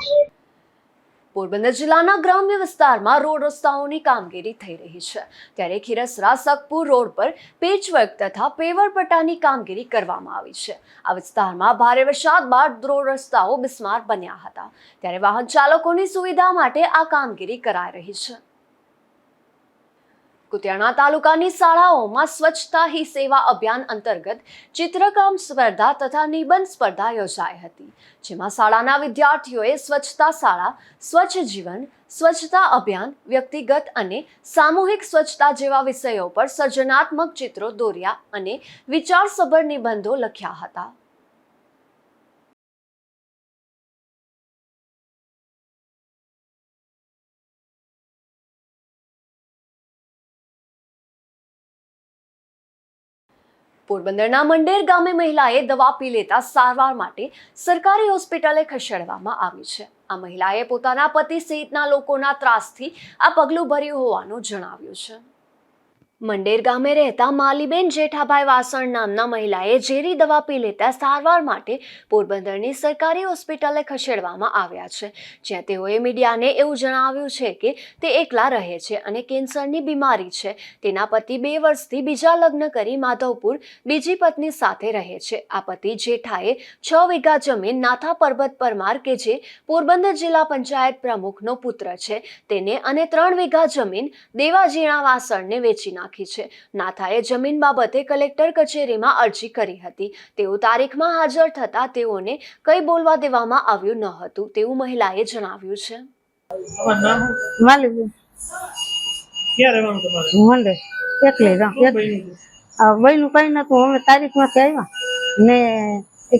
પોરબંદર જિલ્લાના ગ્રામ્ય વિસ્તારમાં રોડ રસ્તાઓની કામગીરી થઈ રહી છે. ત્યારે ખીરસરા સકપુર રોડ પર પેચવર્ક તથા પેવર પટ્ટાની કામગીરી કરવામાં આવી છે. આ વિસ્તારમાં ભારે વરસાદ બાદ રોડ રસ્તાઓ બિસ્માર બન્યા હતા. ત્યારે વાહન ચાલકોની સુવિધા માટે આ કામગીરી કરાઈ રહી છે. કુતિયાણા તાલુકાની શાળાઓમાં સ્વચ્છતા હી સેવા અભિયાન અંતર્ગત ચિત્રકામ સ્પર્ધા તથા નિબંધ સ્પર્ધા યોજાઈ હતી, જેમાં શાળાના વિદ્યાર્થીઓએ સ્વચ્છતા શાળા, સ્વચ્છ જીવન, સ્વચ્છતા અભિયાન, વ્યક્તિગત અને સામૂહિક સ્વચ્છતા જેવા વિષયો પર સર્જનાત્મક ચિત્રો દોર્યા અને વિચારસભર નિબંધો લખ્યા હતા. પોરબંદરના મંડેર ગામે મહિલાએ દવા પી લેતા સારવાર માટે સરકારી હોસ્પિટલે ખસેડવામાં આવી છે. આ મહિલાએ પોતાના પતિ સહિતના લોકોના ત્રાસથી આ પગલું ભર્યું હોવાનું જણાવ્યું છે. મંડેર ગામે રહેતા માલીબેન જેઠાભાઈ વાસણ નામના મહિલાએ ઝેરી દવા પી લેતા સારવાર માટે પોરબંદરની સરકારી હોસ્પિટલે ખસેડવામાં આવ્યા છે, જ્યાં તેઓએ મીડિયાને એવું જણાવ્યું છે કે તે એકલા રહે છે અને કેન્સરની બીમારી છે. તેના પતિ 2 વર્ષથી બીજા લગ્ન કરી માધવપુર બીજી પત્ની સાથે રહે છે. આ પતિ જેઠાએ 6 વીઘા જમીન નાથા પરબત પરમાર કે જે પોરબંદર જિલ્લા પંચાયત પ્રમુખનો પુત્ર છે તેને અને 3 વીઘા જમીન દેવાજીણા વાસણને વેચી નાખી છે. નાથાએ જમીન બાબતે કલેક્ટર કચેરીમાં અરજી કરી હતી. તેઓ તારીખમાં હાજર થતા તેઓને કંઈ બોલવા દેવામાં આવ્યું ન હતું તેવું મહિલાએ જણાવ્યું છે. વયનું કઈ નતું, અમે તારીખમાંથી આવ્યા ને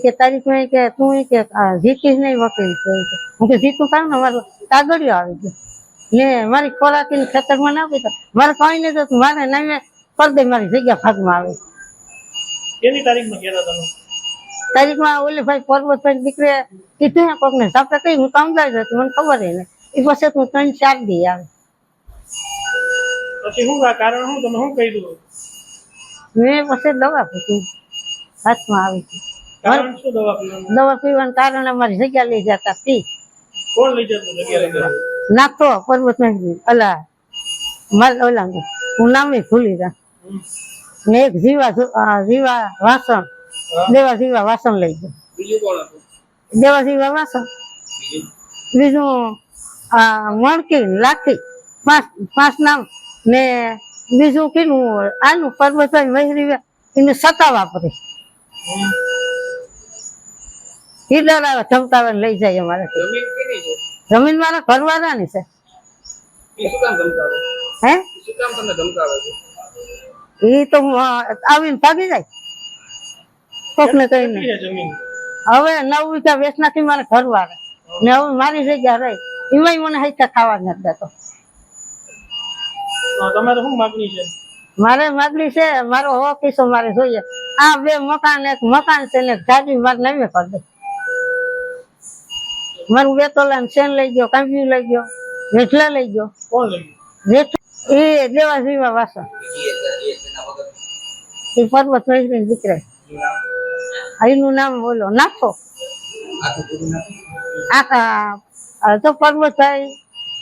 કે તારીખમાં કે તું કે જીતીશ નહીં વકીલ કે હું કે જીતું કામ ને મારું કાગળિયો આવી ગયો ને મારી ખોરાકી ખેતરમાં નાખી તો મારે કઈ નહીં થતું, મારે નામે કરી દે મારી જગ્યા ભાગમાં આવે. તારીખમાં ઓલી ભાઈ પર્વતભાઈ દીકરી કીધું ને કોકને આપણે કઈ હું કામ જાય હતી મને ખબર નહીં એ પછી હું 3-4 દી આવે. મેં પછી દવા પીધી હાથમાં આવી હતી. દવા પીવાનું કારણ અમારી જગ્યા લઈ જતા પી નાખતો પર્વતભાઈ અલા માલ ઓલા હું નામે ભૂલી જા ને એક જીવા વાસણ દેવા જીવા વાસણ લઈ ગયો. દેવા જીવા વાસણ બીજું મણકી લાખી 5 નામ ને બીજું કીધું આનું પર્વતભાઈ વહેરી એને સત્તા વાપરે હીડર આવે ધમકાવે લઈ જાય. અમારે જમીન મારા ઘરવાળાની છે. હે એ તો આવીને ભાગી જાય કોકને કહીને. હવે 9 વીઘા વેચનાથી મારા ઘરવાળા ને હવે મારી જગ્યા રહી એમાં મને હૈતા ખાવા નથી દેતો. મારે માગણી છે મારો ઓફિસો મારે જોઈએ. આ 2 મકાન એક મકાન છે ને ગાડી મારે નવી કરી દે. મારું 2 તોલાનું ચેન લઈ ગયો, કાંબિયું લઈ ગયો, વેઠલા લઈ ગયો. એ દેવા જીવા વાસણ એ પર્વત વૈશ્રી દીકરા એનું નામ બોલો નાખો આ તો પર્વતભાઈ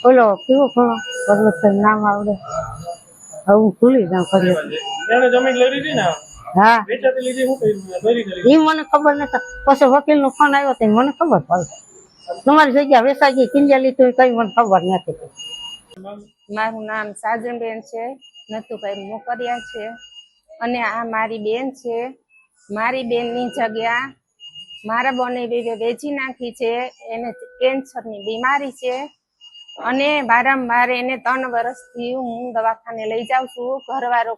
બોલો કેવું ઘણો પર્વતભાઈ નામ આવડે હું ભૂલી જાઉં કરી. હા એ મને ખબર નથી. પછી વકીલ નો ફોન આવ્યો તો મને ખબર પડે તમારી જગ્યા વેચાઈ ગઈ કિંજ્યા લીધું કઈ મને ખબર નથી. મારું નામ સાજનબેન છે, નથુભાઈ મોકરિયા છે અને આ મારી બેન છે. મારી બેનની જગ્યા મારા બોને વેચી નાખી છે. એને કેન્સરની બીમારી છે અને વારંવાર એને 3 વર્ષથી હું દવાખાને લઈ જાઉં છું. ઘરવાળો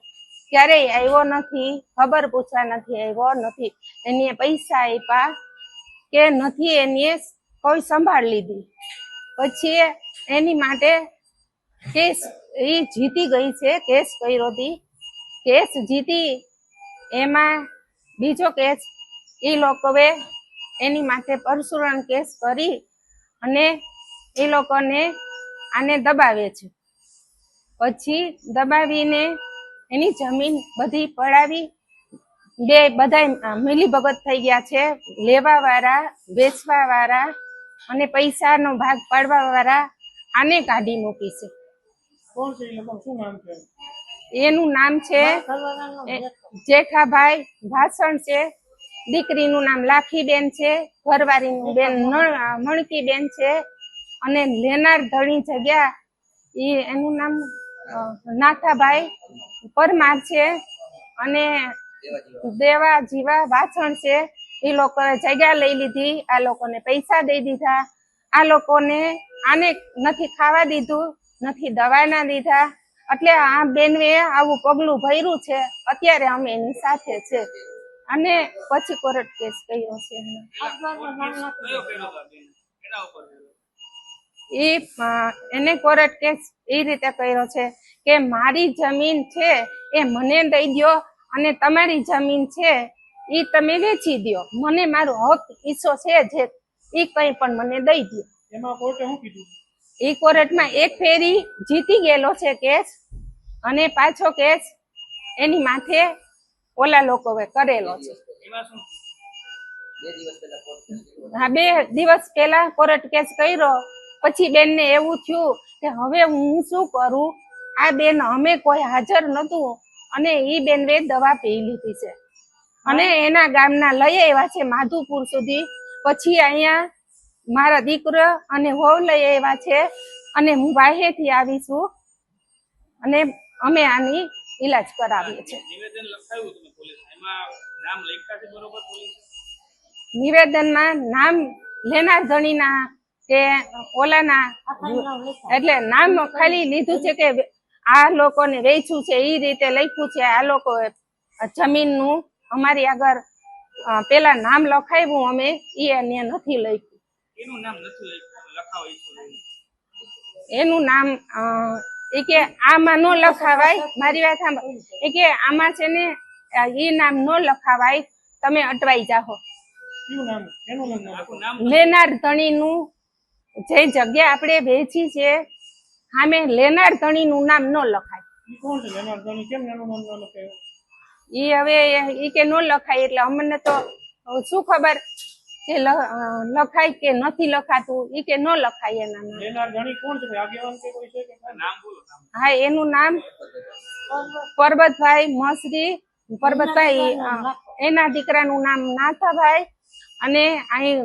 ક્યારેય આવ્યો નથી, ખબર પૂછવા નથી આવ્યો નથી. એને પૈસા આપ્યા કે નથી એને કોઈ સંભાળ લીધી. પછી એની માટે કેસ એ જીતી ગઈ છે. કેસ કર્યો હતી, કેસ જીતી. એમાં બીજો કેસ એ લોકોએ એની માટે પરશુરામ કેસ કરી અને એ લોકોને આને દબાવે છે. પછી દબાવીને એની જમીન બધી પડાવી બધા મિલીભગત થઈ ગયા છે. લેવા વાળા, વેચવા વાળા અને પૈસાનો ભાગ પાડવા વાળા આને કાઢી મૂકી છે. એનું નામ છે જેઠાભાઈ વાસણ છે. દીકરીનું નામ લાખીબેન છે. ઘરવાળીનું બેન મણકીબેન છે અને લેનાર ધણી જગ્યા એનું નામ નાથાભાઈ પરમાર છે અને દેવા જીવા વાસણ છે. એ લોકોએ જગ્યા લઈ લીધી, આ લોકોને પૈસા દઈ દીધા. આ લોકોને આને નથી ખાવા દીધું, નથી દવા ના દીધા. એટલે આ બેનવે આવું પગલું ભર્યું છે. અત્યારે અમે એની સાથે છે અને પછી કોર્ટ કેસ કર્યો છે. એને કોર્ટ કેસ એ રીતે કર્યો છે કે મારી જમીન છે એ મને દઈ દો અને તમારી જમીન છે એ તમે વેચી દો. મને મારો હક હિસ્સો છે જે એ કઈ પણ મને દઈ દો. એમાં કોર્ટે શું કીધું? એ કોર્ટમાં એક ફેરી જીતી ગયેલો છે કેસ, અને પાછો કેસ એની માથે ઓલા લોકોએ કરેલો છે. એમાં શું? હા, 2 દિવસ પહેલા કોર્ટ કેસ કર્યો, પછી બેનને એવું થયું કે હવે હું શું કરું. આ બેન અમે કોઈ હાજર નતું, અને ઈ બેન દવા પી લીધી છે, અને એના ગામના લઈ આવ્યા છે માધુપુર સુધી. પછી અહીંયા મારા દીકરો અને વહુ લઈ આવ્યા છે, અને હું વાહેથી આવી છું, અને અમે આની ઈલાજ કરાવીએ છીએ. નિવેદન લખાયું તમે પોલીસ, એમાં નામ લખ્યા છે બરોબર પોલીસ? નિવેદનમાં નામ લેનાર ધણીના કે ઓલાના, એટલે નામ ખાલી લીધું છે કે આ લોકોને વેચ્યું છે, એ રીતે લખ્યું છે. આ લોકો જમીનનું અમારી આગળ પેલા નામ લખાવ્યું, અમે એને નથી લખ્યું. એનું નામ નથી લખાવ? એનું નામ એ કે આમાં ન લખાવાય. મારી વાત સાંભળ, એ કે આમાં છે ને એ નામ ન લખાવાય, તમે અટવાઈ જાઓ. લેનાર ધણીનું જે જગ્યા આપણે વેચી છે સામે લેનાર ધણીનું નામ ન લખાય. કોણ છે લેનાર ધણી? કેમ એનું નામ ન લખાયું? ઈ હવે ઈ કે ન લખાય, એટલે અમને તો શું ખબર કે લખાય કે નથી લખાતું. ઈ કે ન લખાય એના નામ. લેનાર ધણી કોણ છે? આગેવાન કે કોઈ છે કે નામ બોલો? હા, એનું નામ પરબતભાઈ મસરી. પરબતભાઈ, એના દીકરાનું નામ નાથાભાઈ, અને અહીં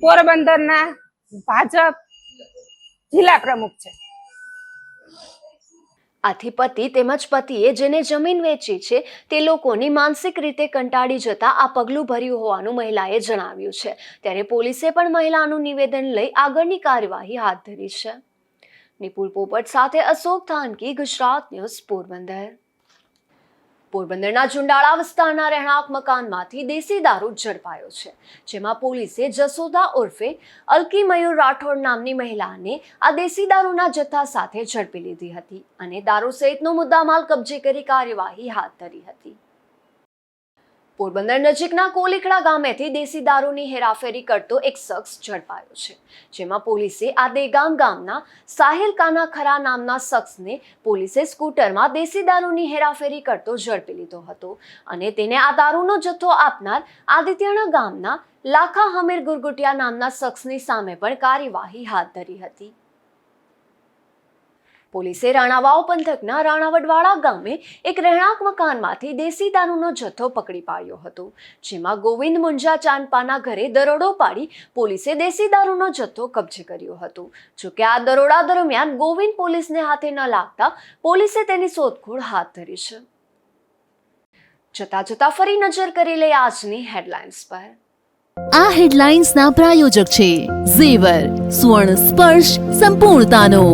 પોરબંદરના ભાજપ જિલ્લા પ્રમુખ છે. આથી પતિ તેમજ પતિએ જેને જમીન વેચી છે તે લોકોની માનસિક રીતે કંટાળી જતા આ પગલું ભર્યું હોવાનું મહિલાએ જણાવ્યું છે. ત્યારે પોલીસે પણ મહિલાનું નિવેદન લઈ આગળની કાર્યવાહી હાથ ધરી છે. નિપુલ પોપટ સાથે અશોક થાનકી, ગુજરાત ન્યૂઝ, પોરબંદર. પોરબંદરના ચુંડાળા વિસ્તારના રહેણાંક મકાનમાંથી દેશી દારૂ ઝડપાયો છે, જેમાં પોલીસે જસોદા ઉર્ફે અલકી મયુર રાઠોડ નામની મહિલાને આ દેશી દારૂના જથ્થા સાથે ઝડપી લીધી હતી, અને દારૂ સહિતનો મુદ્દામાલ કબજે કરી કાર્યવાહી હાથ ધરી હતી. પોરબંદર નજીકના કોલીખડા ગામેથી દેશી દારૂની હેરાફેરી કરતો એક શખ્સ ઝડપાયો છે, જેમાં પોલીસે આ દેગામ ગામના સાહિલ કાના ખરા નામના શખ્સને પોલીસે સ્કૂટરમાં દેશી દારૂની હેરાફેરી કરતો ઝડપી લીધો હતો, અને તેને આ દારૂનો જથ્થો આપનાર આદિત્યના ગામના લાખા હમીર ગુરગુટિયા નામના શખ્સની સામે પણ કાર્યવાહી હાથ ધરી હતી. પોલીસે રાણાવાવ પંથકના રાણાવડવાડા ગામે એક રહેણાંક મકાનમાંથી દેશી દારૂનો જથ્થો પકડી પાડ્યો હતો, જેમાં ગોવિંદ મુંજા ચાંદપાના ઘરે દરોડો પાડી પોલીસે દેશી દારૂનો જથ્થો કબજે કર્યો હતો. જોકે આ દરોડા દરમિયાન ગોવિંદ પોલીસને હાથે ન લાગતા પોલીસે તેની શોધખોળ હાથ ધરી છે. જતા ફરી નજર કરી લઈએ આજની હેડલાઇન્સ પર. આ હેડલાઇન્સના પ્રાયોજક છે ઝેવર, સુવર્ણ સ્પર્શ સંપૂર્ણતાનો.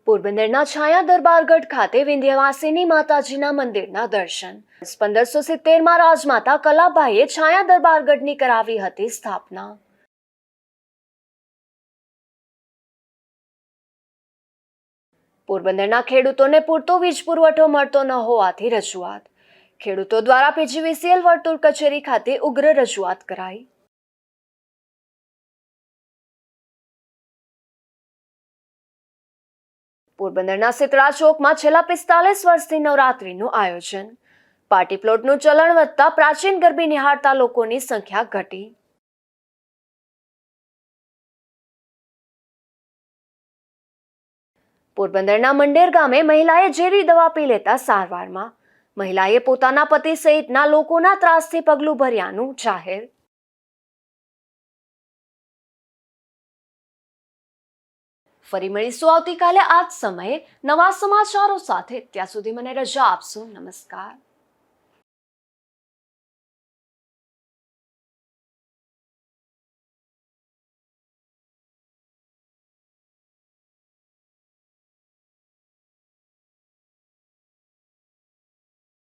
પોરબંદરના છાયા દરબારગઢ ખાતે વિંધ્યવાસિની માતાજીના મંદિરના દર્શન. 1570માં રાજમાતા કલાબાઈએ છાયા દરબારગઢની કરાવી હતી સ્થાપના. પોરબંદરના ખેડૂતોને પૂરતો વીજ પુરવઠો મળતો ન હોવાથી રજૂઆત. ખેડૂતો દ્વારા પીજીવીસીએલ વર્તુળ કચેરી ખાતે ઉગ્ર રજૂઆત કરાઈ. પોરબંદરના સિતળા ચોકમાં છેલ્લા 45 વર્ષથી નવરાત્રીનું આયોજન. પાર્ટી પ્લોટનું ચલણ વધતા પ્રાચીન ગરબી નિહાળતા લોકોની સંખ્યા ઘટી. પોરબંદરના મંડેર ગામે મહિલાએ ઝેરી દવા પી લેતા સારવારમાં. મહિલાએ પોતાના પતિ સહિતના લોકોના ત્રાસથી પગલું ભર્યાનું જાહેર. ફરી મળીશું આવતીકાલે આ જ સમયે નવા સમાચારો સાથે. ત્યાં સુધી મને રજા આપશો. નમસ્કાર.